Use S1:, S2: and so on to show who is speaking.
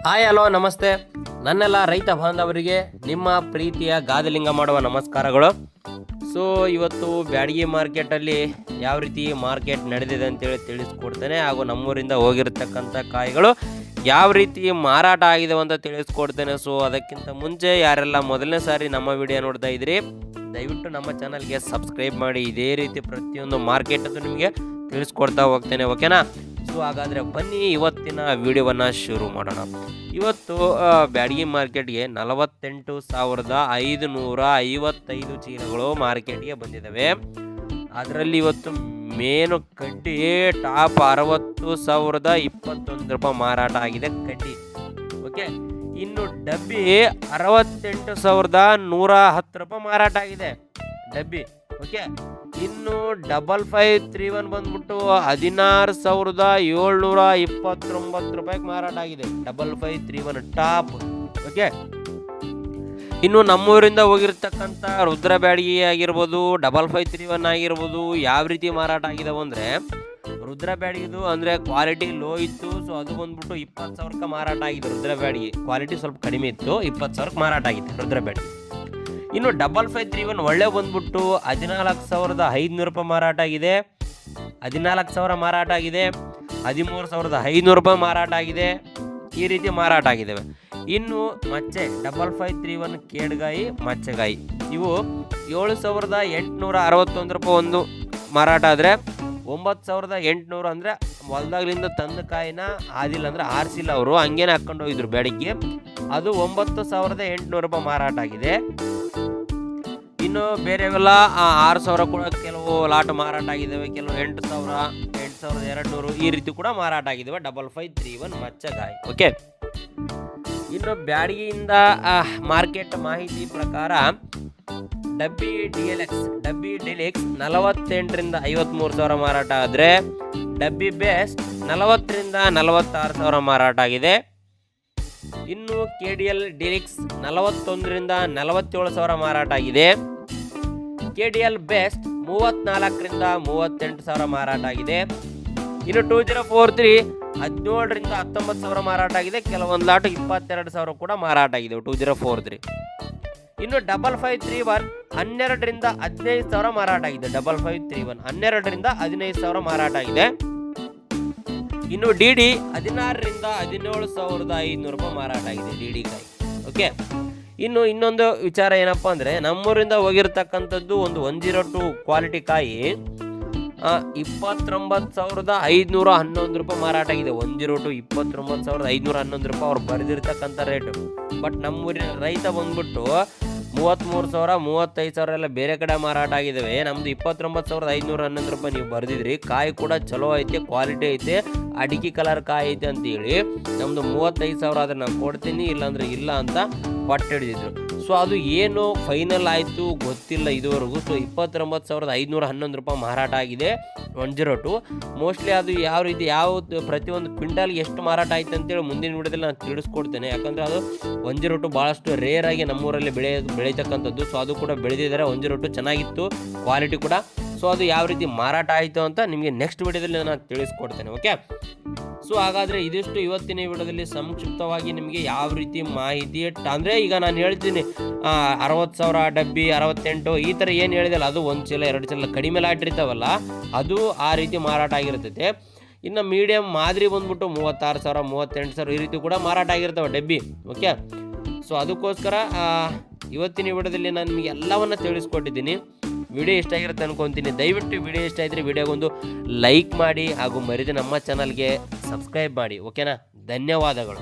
S1: Hi hello ನಮಸ್ತೆ ನನ್ನೆಲ್ಲ ರೈತ ಬಾಂಧವರಿಗೆ ನಿಮ್ಮ ಪ್ರೀತಿಯ ಗಾದಲಿಂಗ ಮಾಡುವ ನಮಸ್ಕಾರಗಳು. ಸೊ ಇವತ್ತು ಬ್ಯಾಡಗಿ ಮಾರ್ಕೆಟಲ್ಲಿ ಯಾವ ರೀತಿ ಮಾರ್ಕೆಟ್ ನಡೆದಿದೆ ಅಂತೇಳಿ ತಿಳಿಸ್ಕೊಡ್ತೇನೆ, ಹಾಗೂ ನಮ್ಮೂರಿಂದ ಹೋಗಿರ್ತಕ್ಕಂಥ ಕಾಯಿಗಳು ಯಾವ ರೀತಿ ಮಾರಾಟ ಆಗಿದೆ ಅಂತ ತಿಳಿಸ್ಕೊಡ್ತೇನೆ. ಸೊ ಅದಕ್ಕಿಂತ ಮುಂಚೆ ಯಾರೆಲ್ಲ ಮೊದಲನೇ ಸಾರಿ ನಮ್ಮ ವಿಡಿಯೋ ನೋಡ್ತಾ ಇದ್ದೀರಿ, ದಯವಿಟ್ಟು ನಮ್ಮ ಚಾನಲ್ಗೆ ಸಬ್ಸ್ಕ್ರೈಬ್ ಮಾಡಿ. ಇದೇ ರೀತಿ ಪ್ರತಿಯೊಂದು ಮಾರ್ಕೆಟನ್ನು ನಿಮಗೆ ತಿಳಿಸ್ಕೊಡ್ತಾ ಹೋಗ್ತೇನೆ, ಓಕೆನಾ? ಸೊ ಹಾಗಾದರೆ ಬನ್ನಿ ಇವತ್ತಿನ ವಿಡಿಯೋವನ್ನು ಶುರು ಮಾಡೋಣ. ಇವತ್ತು ಬ್ಯಾಡಗಿ ಮಾರ್ಕೆಟ್ಗೆ 48,555 ಚೀಲಗಳು ಮಾರ್ಕೆಟ್ಗೆ ಬಂದಿದ್ದಾವೆ. ಅದರಲ್ಲಿ ಇವತ್ತು ಮೇನು ಕಡ್ಡಿ ಟಾಪ್ 60,021 ರೂಪಾಯಿ ಮಾರಾಟ ಆಗಿದೆ ಕಡ್ಡಿ, ಓಕೆ. ಇನ್ನು ಡಬ್ಬಿ 68,110 ರೂಪಾಯಿ ಮಾರಾಟ ಆಗಿದೆ ಡಬ್ಬಿ, ಓಕೆ. ಇನ್ನು 5531 ಬಂದ್ಬಿಟ್ಟು 16,729 ರೂಪಾಯಿಗೆ ಮಾರಾಟ ಆಗಿದೆ 5531 ಟಾಪ್, ಓಕೆ. ಇನ್ನು ನಮ್ಮೂರಿಂದ ಹೋಗಿರ್ತಕ್ಕಂಥ ರುದ್ರ ಬ್ಯಾಡಗಿ ಆಗಿರ್ಬೋದು, 5531 ಆಗಿರ್ಬೋದು, ಯಾವ ರೀತಿ ಮಾರಾಟ ಆಗಿದಾವೆ ಅಂದರೆ, ರುದ್ರ ಬ್ಯಾಡಗಿದು ಅಂದರೆ ಕ್ವಾಲಿಟಿ ಲೋ ಇತ್ತು. ಸೊ ಅದು ಬಂದ್ಬಿಟ್ಟು 20,000ಕ್ಕೆ ಮಾರಾಟ ಆಗಿದೆ ರುದ್ರ ಬ್ಯಾಡಗಿ. ಕ್ವಾಲಿಟಿ ಸ್ವಲ್ಪ ಕಡಿಮೆ ಇತ್ತು, 20,000ಕ್ಕೆ ಮಾರಾಟ ಆಗಿದೆ ರುದ್ರ ಬ್ಯಾಡಗಿ. ಇನ್ನು 5531 ಒಳ್ಳೆ ಬಂದ್ಬಿಟ್ಟು 14,500 ರೂಪಾಯಿ ಮಾರಾಟ ಆಗಿದೆ, 14,000 ಮಾರಾಟ ಆಗಿದೆ, 13,500 ರೂಪಾಯಿ ಮಾರಾಟ ಆಗಿದೆ. ಈ ರೀತಿ ಮಾರಾಟ ಆಗಿದ್ದಾವೆ. ಇನ್ನು ಮಚ್ಚೆ 5531 ಕೇಡ್ಗಾಯಿ ಮಚ್ಚೆಗಾಯಿ ಇವು 7,861 ರೂಪಾಯಿ ಒಂದು ಮಾರಾಟ ಆದರೆ, 9,800 ಅಂದರೆ ಹೊಲ್ದಾಗ್ಲಿಂದ ತಂದ ಕಾಯಿನ ಆದಿಲ್ಲ ಅಂದರೆ ಆರಿಸಿಲ್ಲ ಅವರು, ಹಂಗೇನೆ ಹಾಕ್ಕೊಂಡು ಹೋಗಿದ್ರು ಬೆಳಗ್ಗೆ. ಅದು 9,800 ರೂಪಾಯಿ ಮಾರಾಟ ಆಗಿದೆ. ಇನ್ನು ಬೇರೆವೆಲ್ಲ 6,000 ಕೂಡ ಕೆಲವು ಲಾಟ್ ಮಾರಾಟ ಆಗಿದ್ದಾವೆ, ಕೆಲವು 8,000, 8,200 ಈ ರೀತಿ ಕೂಡ ಮಾರಾಟ ಆಗಿದ್ದಾವೆ 5531 ಮಚ್ಚಗಾಯಿ, ಓಕೆ. ಇನ್ನು ಬ್ಯಾಡಗಿಯಿಂದ ಮಾರ್ಕೆಟ್ ಮಾಹಿತಿ ಪ್ರಕಾರ ಡಬ್ಬಿ ಡಿಎಲ್ಎಕ್ಸ್ 48ರಿಂದ 53,000 ಮಾರಾಟ ಆದರೆ, ಡಬ್ಬಿ ಬೆಸ್ಟ್ 40ರಿಂದ 46,000 ಮಾರಾಟ ಆಗಿದೆ. ಇನ್ನು KDL ಡಿಲಿಕ್ಸ್ 41ರಿಂದ 47,000 ಮಾರಾಟ ಆಗಿದೆ. KDL ಬೆಸ್ಟ್ 34ರಿಂದ 38,000 ಮಾರಾಟ ಆಗಿದೆ. ಇನ್ನು 2043 17ರಿಂದ 19,000 ಮಾರಾಟ ಆಗಿದೆ. ಕೆಲವೊಂದು ಲಾಟು 22,000 ಕೂಡ ಮಾರಾಟ ಆಗಿದೆ 2043. ಇನ್ನು 5531 12ರಿಂದ 15,000 ಮಾರಾಟ ಆಗಿದೆ 5531 12ರಿಂದ 15,000 ಮಾರಾಟ ಆಗಿದೆ. ಇನ್ನು DD 16ರಿಂದ 17,500 ರೂಪಾಯಿ ಮಾರಾಟ ಆಗಿದೆ DD ಕಾಯಿ, ಓಕೆ. ಇನ್ನು ಇನ್ನೊಂದು ವಿಚಾರ ಏನಪ್ಪ ಅಂದರೆ, ನಮ್ಮೂರಿಂದ ಹೋಗಿರ್ತಕ್ಕಂಥದ್ದು ಒಂದು 102 ಕ್ವಾಲಿಟಿ ಕಾಯಿ 29,511 ರೂಪಾಯಿ ಮಾರಾಟ ಆಗಿದೆ. 102 29,511 ರೂಪಾಯಿ ಅವ್ರು ಬರೆದಿರ್ತಕ್ಕಂಥ ರೇಟು. ಬಟ್ ನಮ್ಮೂರಿನ ರೈತ ಬಂದ್ಬಿಟ್ಟು 33,000 35,000 ಎಲ್ಲ ಬೇರೆ ಕಡೆ ಮಾರಾಟ ಆಗಿದ್ದಾವೆ. ನಮ್ಮದು 29,511 ರೂಪಾಯಿ ನೀವು ಬರೆದಿದ್ರಿ. ಕಾಯಿ ಕೂಡ ಚಲೋ ಐತೆ, ಕ್ವಾಲಿಟಿ ಐತೆ, ಅಡಿಕೆ ಕಲರ್ ಕಾಯಿ ಐತೆ ಅಂತೇಳಿ ನಮ್ಮದು 35,000 ಆದರೆ ನಾನು ಕೊಡ್ತೀನಿ, ಇಲ್ಲಾಂದರೆ ಇಲ್ಲ ಅಂತ ಪಟ್ಟು ಹಿಡಿದಿದ್ರು. ಸೊ ಅದು ಏನು ಫೈನಲ್ ಆಯಿತು ಗೊತ್ತಿಲ್ಲ ಇದುವರೆಗೂ. ಸೊ 29,511 ರೂಪಾಯಿ ಮಾರಾಟ ಆಗಿದೆ 102. ಮೋಸ್ಟ್ಲಿ ಅದು ಯಾವ ರೀತಿ ಪ್ರತಿಯೊಂದು ಕ್ವಿಂಟಲ್ಗೆ ಎಷ್ಟು ಮಾರಾಟ ಆಯ್ತು ಅಂತೇಳಿ ಮುಂದಿನ ವಿಡಿಯೋದಲ್ಲಿ ನಾನು ತಿಳಿಸ್ಕೊಡ್ತೇನೆ. ಯಾಕಂದರೆ ಅದು 102 ಭಾಳಷ್ಟು ರೇರ್ ಆಗಿ ನಮ್ಮೂರಲ್ಲಿ ಬೆಳೀತಕ್ಕಂಥದ್ದು. ಸೊ ಅದು ಕೂಡ ಬೆಳೆದಿದ್ದಾರೆ 102 ಚೆನ್ನಾಗಿತ್ತು ಕ್ವಾಲಿಟಿ ಕೂಡ. ಸೊ ಅದು ಯಾವ ರೀತಿ ಮಾರಾಟ ಆಯಿತು ಅಂತ ನಿಮಗೆ ನೆಕ್ಸ್ಟ್ ವಿಡಿಯೋದಲ್ಲಿ ನಾನು ತಿಳಿಸ್ಕೊಡ್ತೇನೆ, ಓಕೆ. ಸೊ ಹಾಗಾದರೆ ಇದಿಷ್ಟು ಇವತ್ತಿನ ವಿಡಿಯೋದಲ್ಲಿ ಸಂಕ್ಷಿಪ್ತವಾಗಿ ನಿಮಗೆ ಯಾವ ರೀತಿ ಮಾಹಿತಿ ಅಂದರೆ, ಈಗ ನಾನು ಹೇಳ್ತೀನಿ 60,000 ಡಬ್ಬಿ 68 ಈ ಥರ ಏನು ಹೇಳಿದಲ್ಲ, ಅದು 1 ಚೀಲ 2 ಚೀಲ ಕಡಿಮೆ ಲಾಟ್ ಇರ್ತಾವಲ್ಲ, ಅದು ಆ ರೀತಿ ಮಾರಾಟ ಆಗಿರ್ತೈತೆ. ಇನ್ನು ಮೀಡಿಯಮ್ ಮಾದರಿ ಬಂದ್ಬಿಟ್ಟು 36,000 38,000 ಈ ರೀತಿ ಕೂಡ ಮಾರಾಟ ಆಗಿರ್ತವೆ ಡಬ್ಬಿ, ಓಕೆ. ಸೊ ಅದಕ್ಕೋಸ್ಕರ ಇವತ್ತಿನ ವಿಡಿಯೋದಲ್ಲಿ ನಾನು ನಿಮಗೆ ಎಲ್ಲವನ್ನು ತಿಳಿಸ್ಕೊಟ್ಟಿದ್ದೀನಿ. ವಿಡಿಯೋ ಇಷ್ಟ ಆಗಿರುತ್ತೆ ಅನ್ಕೊತೀನಿ. ದಯವಿಟ್ಟು ವಿಡಿಯೋ ಇಷ್ಟ ಆಗಿದ್ರೆ ವಿಡಿಯೋಗೊಂದು ಲೈಕ್ ಮಾಡಿ, ಹಾಗೂ ಮರಿದೆ ನಮ್ಮ ಚಾನಲ್ಗೆ ಸಬ್ಸ್ಕ್ರೈಬ್ ಮಾಡಿ, ಓಕೆನಾ? ಧನ್ಯವಾದಗಳು.